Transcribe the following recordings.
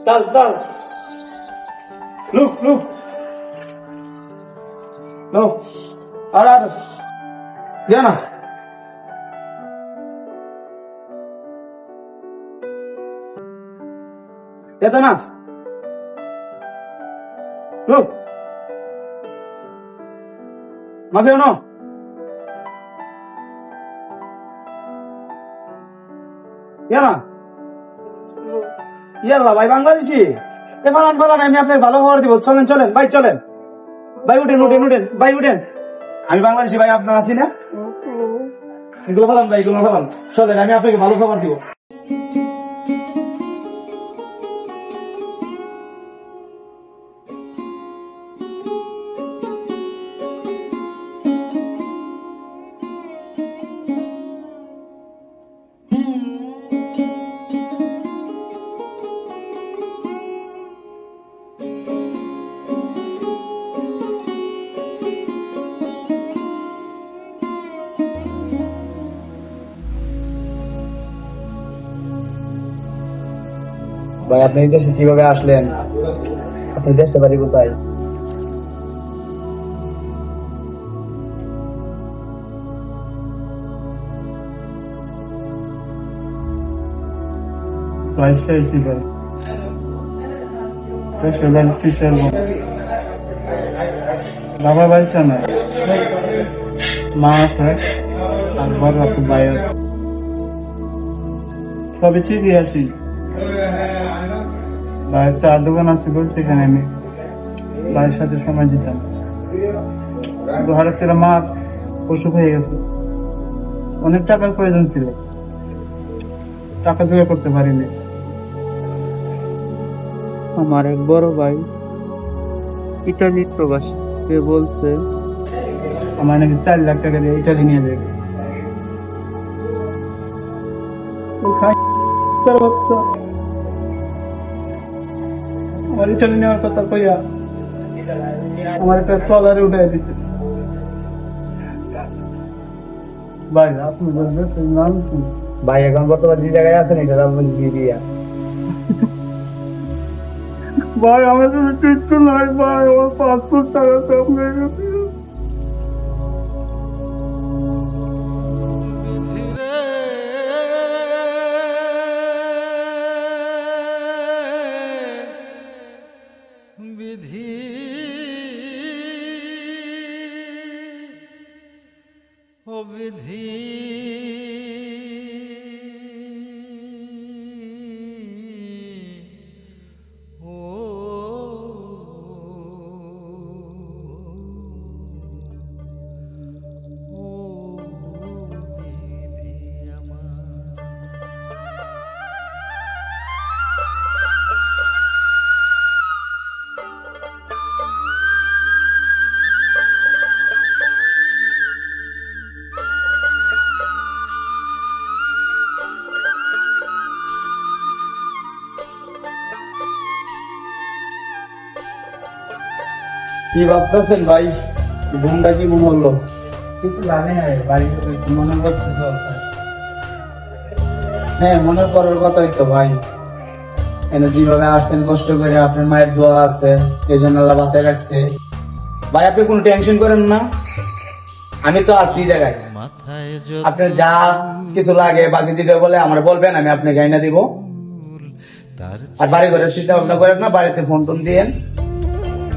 Dal. Look. No. Ara. Yana. Eta na. Look. Mabeo no. Yana. ইয়াল্লা ভাই বাংলাদেশি ফালান আমি আপনাকে ভালো খবর দিব। চলেন ভাই চলেন ভাই, উঠেন ভাই উঠেন। আমি বাংলাদেশি ভাই, আপনার আছি না? এগুলো ফালান ভাই, এগুলো ফালান। চলেন, আমি আপনাকে ভালো খবর দিব। ভাই আপনি এই দেশে কিভাবে আসলেন? আপনি দেশে বাড়ি কোথায়? বাবা বাইসা না, মা আছে আর বড় আছে ভাই। সবই ঠিকই আছি। ভাইয়ের চার দোকান আছে, সেখানে আমি ভাইয়ের সাথে সময় দিতাম। ঘরে ছেলে মা অসুখ হয়ে গেছে, অনেক টাকার প্রয়োজন ছিল, টাকা জোগাড় করতে পারিনি। আমার এক বড় ভাই ইটালির প্রবাসী, সে বলছে আমার নাকি 4 লাখ টাকা দিয়ে ইটালি নিয়ে যাবে। আমার ইটালি নেওয়ার কথা কইয়া আমার একটা ট্রলারে উঠাই দিচ্ছে। ভাই আপনি বলবেন নাম কি? ভাই এখন বর্তমান যে জায়গায় আছেন এটা দিয়ে দিয়া। ভাই আমার কিছু নাই ভাই, আমার 500 টাকা কম হয়ে গেছে। কি ভাবতেছেন ভাই? ঘুমটা কি মনে হলো? কিছু জানি না, বাড়িতে মনে করছে। হ্যাঁ, মনে করার কথাই তো ভাই। এনে যেভাবে আসছেন কষ্ট করে, আপনার মায়ের দোয়া আছে, এই জন্য আল্লাহ বাঁচায় রাখছে। ভাই আপনি কোনো টেনশন করেন না, আমি তো আছি জায়গায়। আপনার যা কিছু লাগে বাকি যেটা বলে আমার বলবেন, আমি আপনাকে আইনা দিব। আর বাড়ি ঘরের চিন্তা ভাবনা করেন না, বাড়িতে ফোন টোন দিয়েন।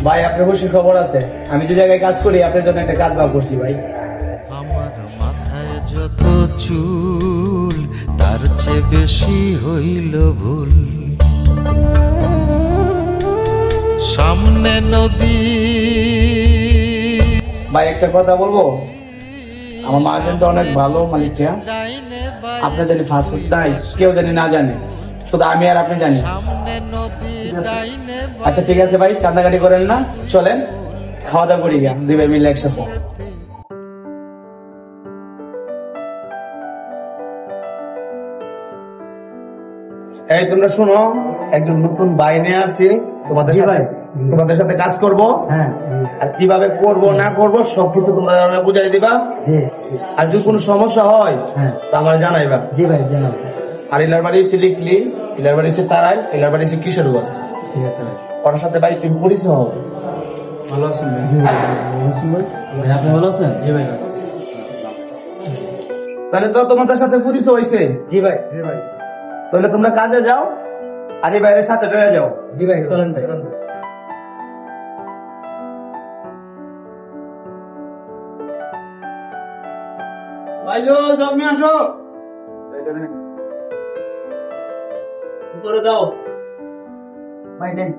ভাই আপনার খুশি খবর আছে, আমি যে জায়গায় কাজ করি আপনার জন্য একটা কাজ ভাব করছি ভাই। আমার মাথায় যত চুল তার চেয়ে বেশি হইল ভুল, সামনে নদী। ভাই একটা কথা বলবো, আমার মা কিন্তু অনেক ভালো মালিকটা, আপনার জানি ফাস্টফুড নাই, কেউ জানি না জানে, শুধু আমি আর আপনি জানি। আচ্ছা ঠিক আছে ভাই, কান্নাকাটি করেন না, চলেন খাওয়া দাওয়া করি গা, 2 ভাই মিলে একসাথে। এই তোমরা শোনো, একজন নতুন ভাই নিয়ে আসছি তোমাদের সাথে কাজ করব। হ্যাঁ, আর কিভাবে করব না করব সবকিছু তোমরা বুঝাই দিবা। আর যদি কোনো সমস্যা হয় তো আমার জানাইবা। জি ভাই জানাবো। আর ইলার বাড়ি হচ্ছে লিকলি, ইলার বাড়ি হচ্ছে তারাই, ইলার বাড়ি হচ্ছে কিশোরগঞ্জ। ঠিক আছে ভাই। ওর সাথে ভাই তুমি পরিচয় হও। ভালো আছেন ভাই? ভাই আপনি ভালো আছেন? জি ভাই। তাহলে তো তোমাদের সাথে পরিচয় হয়েছে। জি ভাই। জি ভাই। তাহলে তোমরা কাজে যাও আর এই বাইরের সাথে রয়ে যাও। জি ভাই, চলেন ভাই। ভাইজো জমি আসো, উপরে দাও ভাই দেন।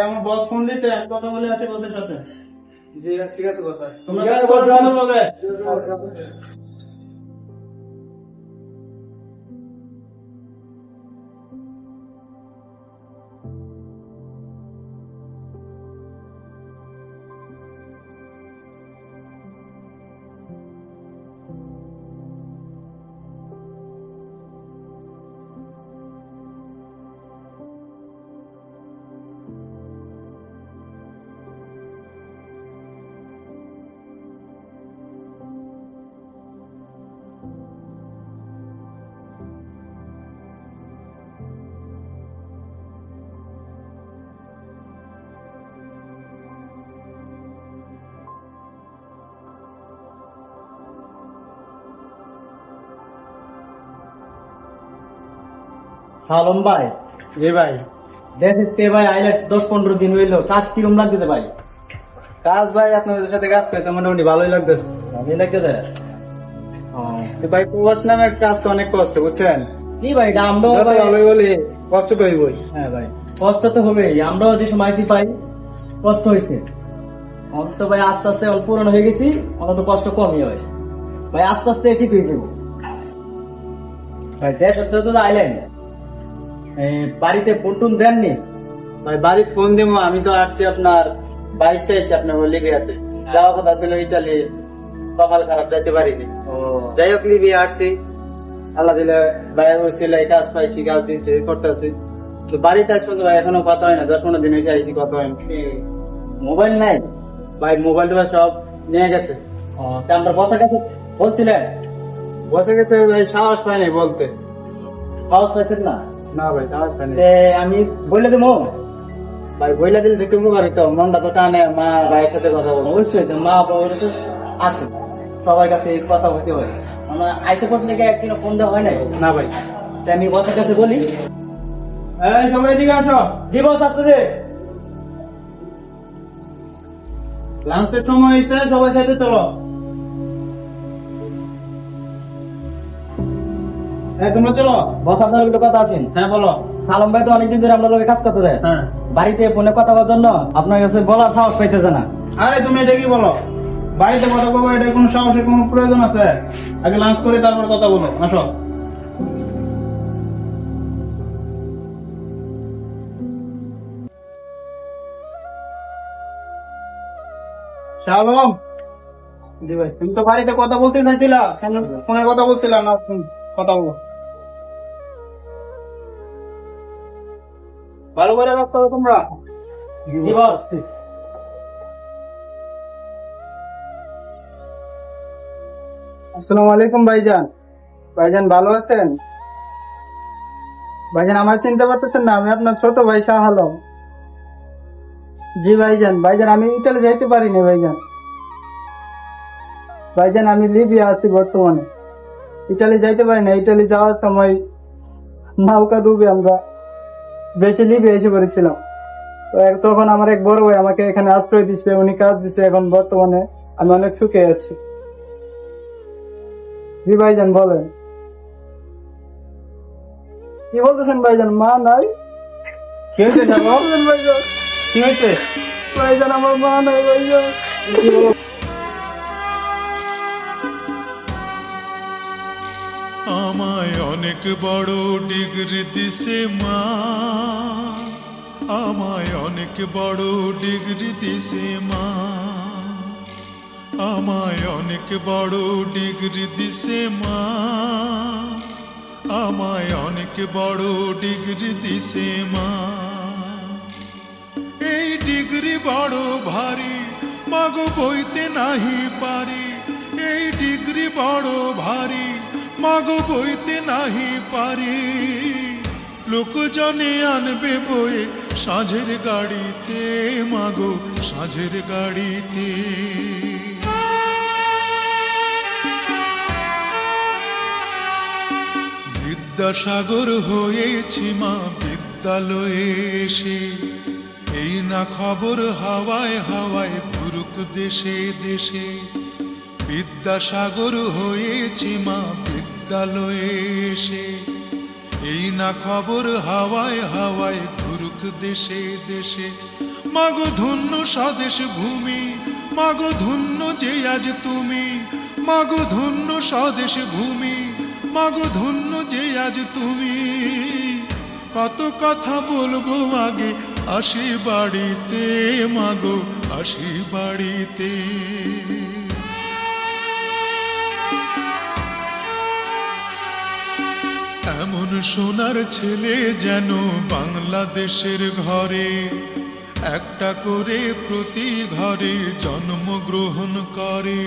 আমার বস ফোন দিছে, কথা বলে আছে ওদের সাথে। জি ঠিক আছে কথা। তোমরা কাজ করছো ভালোভাবে। সালম ভাই। জি ভাই। দেখতে ভাই আইলে 10-15 দিন হইলো, কাজ কিরম লাগতেছে ভাই? কাজ ভাই আপনাদের সাথে কাজ করতে মোটামুটি ভালোই লাগতেছে। ভালোই লাগতেছে। ভাই প্রবাস নামের কাজ তো অনেক কষ্ট, বুঝছেন? জি ভাই, আমরাও যত ভালোই বলি কষ্ট তো হইবই। হ্যাঁ ভাই, কষ্ট তো হবেই। আমরাও যে সময় আইছি পাই, কষ্ট হয়েছে। অন্তত ভাই আস্তে আস্তে অল্প পুরনো হয়ে গেছি, অন্তত কষ্ট কমই হয় ভাই, আস্তে আস্তে ঠিক হয়ে যাবো ভাই। দেশ হচ্ছে তো আইলেন, বাড়িতে ফোন দেননি ভাই বাড়ি ফোন দিব, আমি তো আসছি আপনার 22-এ এসে আপনার লিবিয়াতে যাওয়া কথা ছিল ইটালি, কপাল খারাপ যাইতে পারিনি। যাই হোক লিবিয়া আসছি, আল্লাহ দিলে বাইরে হয়েছিল, এই কাজ পাইছি, কাজ দিয়েছে, করতেছি। তো বাড়িতে আসবো তো ভাই এখনো কথা হয় না, 10-15 দিন এসে আইসি, কথা হয় না। মোবাইল নাই ভাই মোবাইল টোবাইল সব নিয়ে গেছে। আমরা বসার কাছে বলছিলেন, বসে গেছে ভাই, সাহস পাই নাই বলতে। সাহস পাইছেন না? না ভাই সাহস পাই নাই। আমি বলে দেবো ভাই বইলা দিলে একটু উপকার হইতো, মনটা তো টানে, মা ভাইয়ের সাথে কথা বলবো। অবশ্যই তো, মা বাবা তো আছে, সবার কাছে কথা হইতে হয়। আমার আইসে পর থেকে একদিন ফোন দেওয়া হয় নাই। না ভাই তাই আমি বসের কাছে বলি। এই সবাই দিকে আসো, জি বস আসছে যে। লাঞ্চের সময় হয়েছে, সবাই সাথে চলো। তোমরা চলো। বস আপনার একটু কথা আছেন? হ্যাঁ বলো। সালাম ভাই তো অনেকদিন ধরে আমরা লোকের কাজ করতে দেয়, হ্যাঁ। বাড়িতে ফোনে কথা বলার জন্য আপনার কাছে বলার সাহস পাইতেছে না। আরে তুমি এটা কি বলো, বাড়িতে কথা বলবো, এটার কোনো সাহসের কোনো প্রয়োজন আছে? আগে লাঞ্চ করে তারপর কথা বলো, আসো। শালম, জি ভাই। তুমি তো বাড়িতে কথা বলতে চাইছিলা, কেন ফোনে কথা বলছিলা না? কথা বলো, ভালো করে কাজ করো তোমরা। জি বস। আসসালামু আলাইকুম ভাইজান। ভাইজান ভালো আছেন? ভাইজান আমার চিনতে পারতেছেন না? আমি আপনার ছোট ভাই শাহ আলম। জি ভাইজান। ভাইজান আমি ইতালি যাইতে পারিনি ভাইজান। ভাইজান আমি লিবিয়া আছি বর্তমানে, ইটালি যাইতে পারি না। ইটালি যাওয়ার সময় নৌকা ডুবে আমরা বেশি লিবিয়া এসে পড়েছিলাম। তখন আমার এক বড় ভাই আমাকে এখানে আশ্রয় দিচ্ছে, উনি কাজ দিচ্ছে। এখন বর্তমানে আমি অনেক সুখে আছি। জি ভাইজান বলেন, কি বলতেছেন ভাইজান? মা নাই? কি হয়েছে যাবো? বলেন ভাইজান, কি হয়েছে? ভাইজান আমার মা নাই ভাইজান। আমায় অনেক বড় ডিগ্রি দিছে মা, আমায় অনেক বড় ডিগ্রি দিছে মা, আমায় অনেক বড় ডিগ্রি দিছে মা, আমায় অনেক বড় ডিগ্রি দিছে মা। এই ডিগ্রি বড় ভারী, মাগো বইতে নাহি পারি। এই ডিগ্রি বড় ভারী, মাগো বইতে নাহি পারি। লোকজনে আনবে বই সাঁঝের গাড়িতে, মাগো সাঁঝের গাড়িতে। বিদ্যাসাগর হয়েছি মা বিদ্যালয়ে এসে, এই না খবর হাওয়ায় হাওয়ায় ঘুরুক দেশে দেশে। বিদ্যাসাগর হয়েছি মা বিদ্যালয়ে এসে, এই না খবর হাওয়ায় হাওয়ায় ঘুরুক দেশে দেশে। মাগো ধন্য স্বদেশ ভূমি, মাগো ধন্য যে আজ তুমি। মাগো ধন্য স্বদেশ ভূমি, মাগো ধন্য যে আজ তুমি। কত কথা বলবো আগে আসি বাড়িতে, মাগো আসি বাড়িতে। এমন সোনার ছেলে যেন বাংলাদেশের ঘরে, একটা করে প্রতি ঘরে জন্মগ্রহণ করে।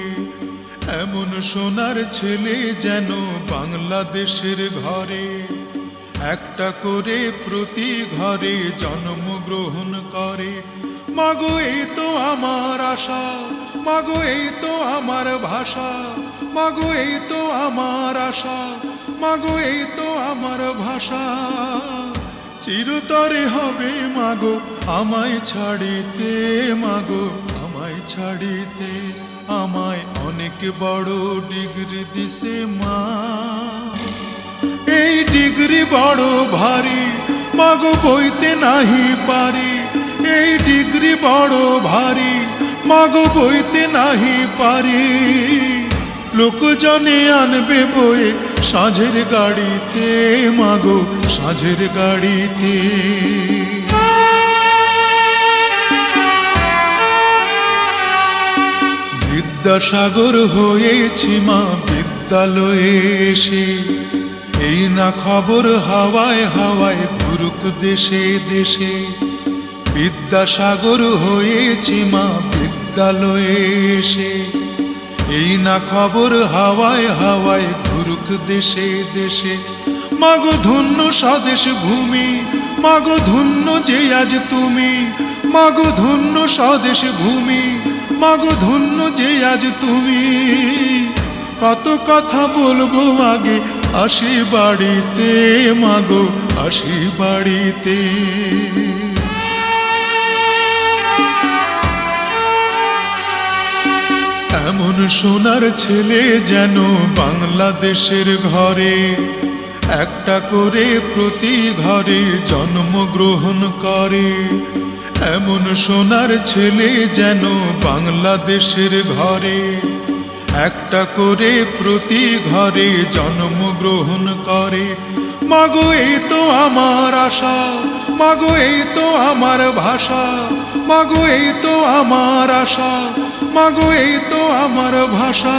এমন সোনার ছেলে যেন বাংলাদেশের ঘরে, একটা করে প্রতি ঘরে জন্মগ্রহণ করে। মাগো এই তো আমার আশা, মাগো এই তো আমার ভাষা। মাগো এই তো আমার আশা, মাগো এই তো আমার ভাষা। চিরতরে হবে মাগো আমায় ছাড়িতে, মাগো আমায় ছাড়িতে। আমায় অনেক বড় ডিগ্রি দিছে মা, এই ডিগ্রি বড় ভারী, মাগো বইতে নাহি পারি। এই ডিগ্রি বড় ভারী, মাগো বইতে নাহি পারি। লোকজনে আনবে বই সাঁঝের গাড়িতে, মাগো সাঁঝের গাড়িতে। বিদ্যাসাগর হয়েছি মা বিদ্যালয়ে এসে, এই না খবর হাওয়ায় হাওয়ায় ঘুরুক দেশে দেশে। বিদ্যাসাগর হয়েছি মা বিদ্যালয়ে এসে, এই না খবর হাওয়ায় হাওয়ায় ঘুরুক দেশে দেশে। মাগো ধন্য স্বদেশ ভূমি, মাগো ধন্য যে আজ তুমি। মাগো ধন্য স্বদেশ ভূমি, মাগো ধন্য যে আজ তুমি। কত কথা বলবো আগে আসি বাড়িতে, মাগো আসি বাড়িতে। এমন সোনার ছেলে যেন বাংলাদেশের ঘরে, একটা করে প্রতি ঘরে জন্মগ্রহণ করে। এমন সোনার ছেলে যেন বাংলাদেশের ঘরে, একটা করে প্রতি ঘরে জন্মগ্রহণ করে। মাগো এই তো আমার আশা, মাগো এই তো আমার ভাষা। মাগো এই তো আমার আশা, মাগো এই তো আমার ভাষা।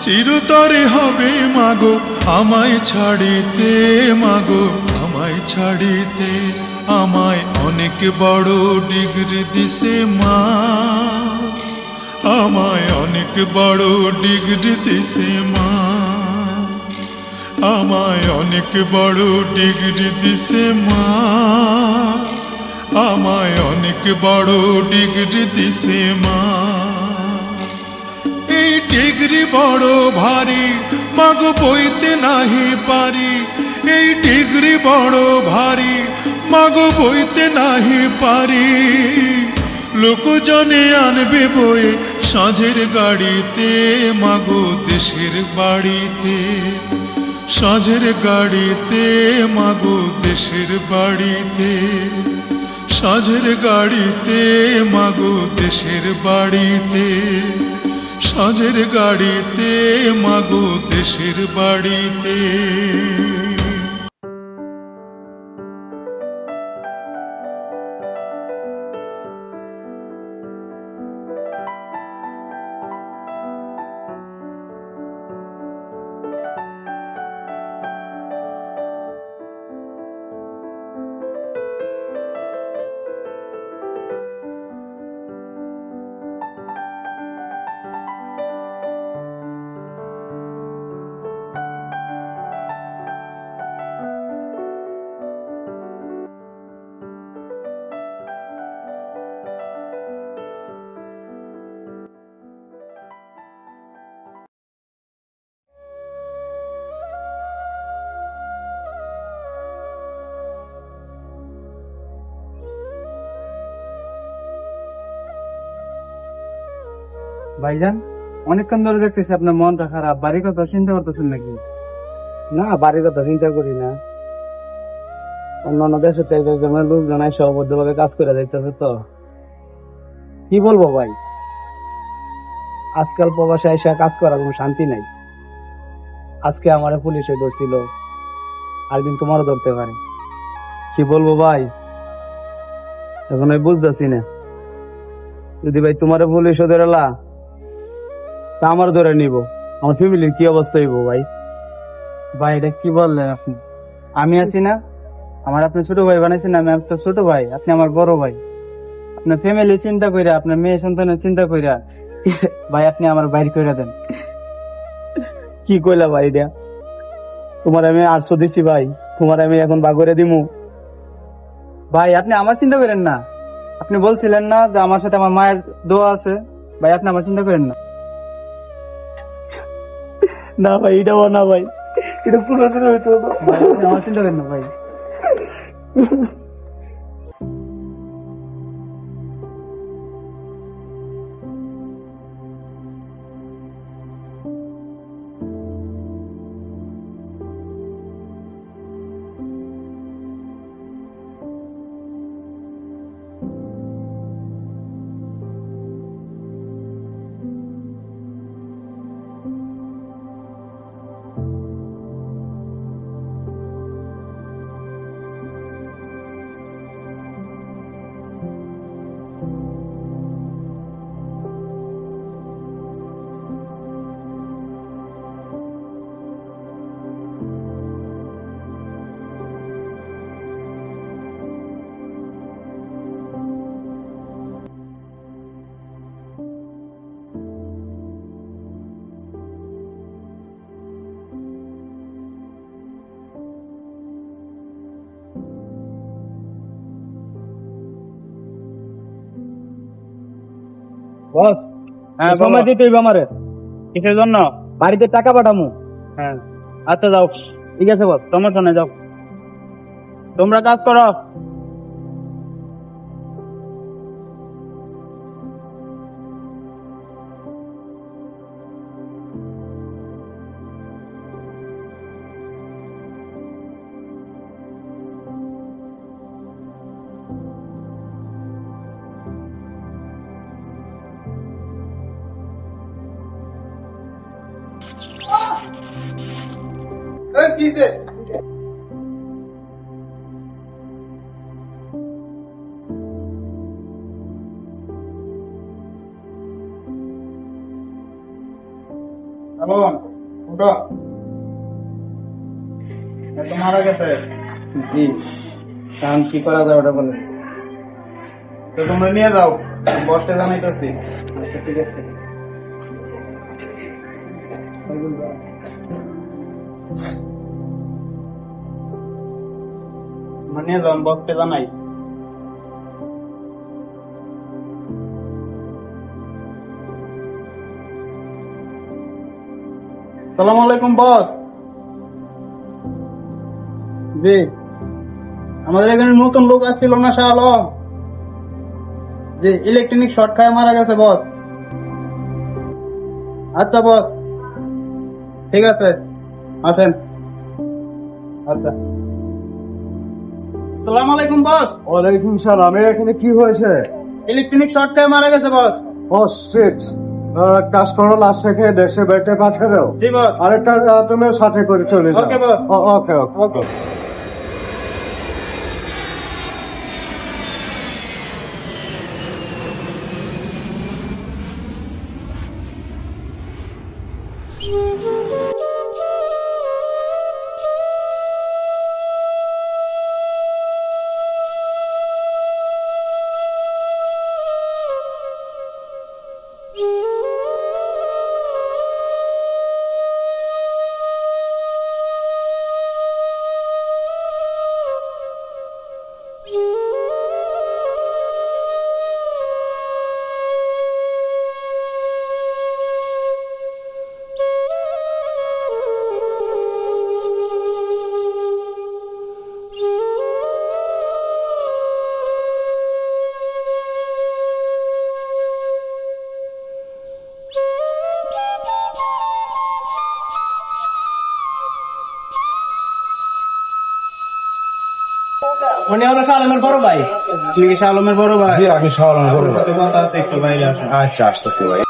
চিরতরে হবে মাগো আমায় ছাড়িতে, মাগো আমায় ছাড়িতে। আমায় অনেক বড় ডিগ্রি দিছে মা, আমায় অনেক বড় ডিগ্রি দিছে মা। আমায় অনেক বড় ডিগ্রি দিছে মা, আমায় অনেক বড় ডিগ্রি দিছে মা। এই ডিগ্রি বড় ভারী মাগো বইতে নাহি পারি, এই ডিগ্রি বড় ভারী মাগো বইতে নাহি পারি। লোকজনে আনবে বয়ে সাঁঝের গাড়িতে মাগো দেশের বাড়িতে, সাঁঝের গাড়িতে মাগো দেশের বাড়িতে, সাঁঝের গাড়িতে মাগো দেশের বাড়িতে, সাঁঝের গাড়িতে মাগো দেশের বাড়িতে। ভাইজান, অনেকক্ষণ ধরে দেখতেছি আপনার মনটা খারাপ, বাড়ির কথা চিন্তা করতেছেন নাকি? না, বাড়ির কথা চিন্তা করি না। অন্যান্য দেশের থেকে লোকজন সহবদ্ধভাবে কাজ করে যাইতেছে। তো কি বলবো ভাই, আজকাল প্রবাসে এসে কাজ করার কোনো শান্তি নাই। আজকে আমার পুলিশে ধরছিল, আরেকদিন তোমারও ধরতে পারে। কি বলবো ভাই, এখন আমি বুঝতেছি না। যদি ভাই তোমার পুলিশে ধরেলা তা আমার ধরে নিব, আমার ফ্যামিলির কি অবস্থা হইব ভাই? ভাই এটা কি বললেন আপনি? আমি আছি না, আমার আপনি ছোট ভাই বানাইছেন, আমি আপনার ছোট ভাই, আপনি আমার বড় ভাই। আপনার ফ্যামিলি চিন্তা কইরা, আপনার মেয়ে সন্তানের চিন্তা কইরা ভাই আপনি আমার বাইর কইরা দেন। কি কইলা ভাই এটা? তোমার আমি 800 দিছি ভাই, তোমার আমি এখন বাগরে দিমু? ভাই আপনি আমার চিন্তা করেন না, আপনি বলছিলেন না যে আমার সাথে আমার মায়ের দোয়া আছে। ভাই আপনি আমার চিন্তা করেন না। না ভাই, এটাও না ভাই, এটা পুরোপুরি হইতো না। ভাই আপনি আমার চিন্তা করেন না ভাই। বস, হ্যাঁ, সময় দিতে হইবে আমারে। কিসের জন্য? বাড়িতে টাকা পাঠামু। হ্যাঁ আচ্ছা যাও, ঠিক আছে বস। সমস্যা নেই, যাও তোমরা কাজ করো। কিসে উঠো, এত মারা গেছে। জি, এখন কি করা যায় ওটা বলে। তো তোমরা নিয়ে যাও, বসতে জানাইতেছি। আচ্ছা ঠিক আছে। নিয়ে যাও, বসতে জানাই। সালাম আলাইকুম বস। জি, আমাদের এখানে নতুন লোক আসছিল না শাহ আলম? জি, ইলেকট্রনিক শর্ট খায় মারা গেছে বস। আচ্ছা বস, ঠিক আছে, আসেন। আচ্ছা, সালাম আলাইকুম বস। ওয়ালাইকুম সালাম। এখানে কি হয়েছে? ইলেকট্রনিক শর্ট খায় মারা গেছে বস। বস শিট, কাজ করো, লাশ রেখে দেশে বেটে পাঠিয়ে দাও। জি বস। আরেকটা তুমিও সাথে করে চলে যাও। ওকে বস। ওকে ওকে ওকে। উনি হলো শাহ আলমের বড় ভাই। তুমি কি শাহ আলমের বড় ভাই? জি, আমি শাহ আলমের বড় ভাই। একটু কথা আছে, একটু বাইরে আসেন। আচ্ছা, আসতেছি ভাই।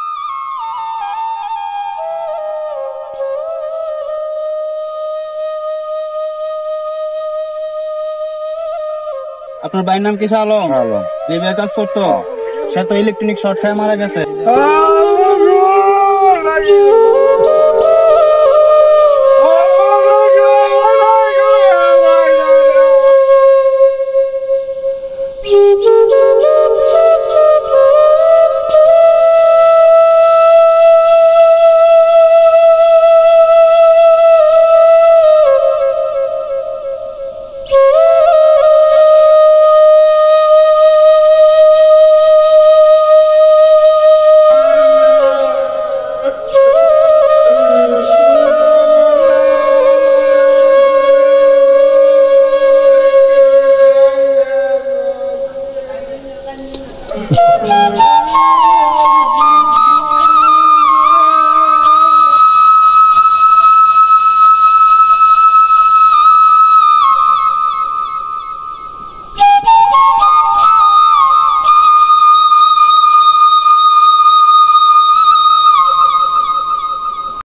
আপনার ভাইয়ের নাম কি শাহ আলম? যে ভাই কাজ করতো, সে তো ইলেকট্রনিক শর্ট খায় মারা গেছে।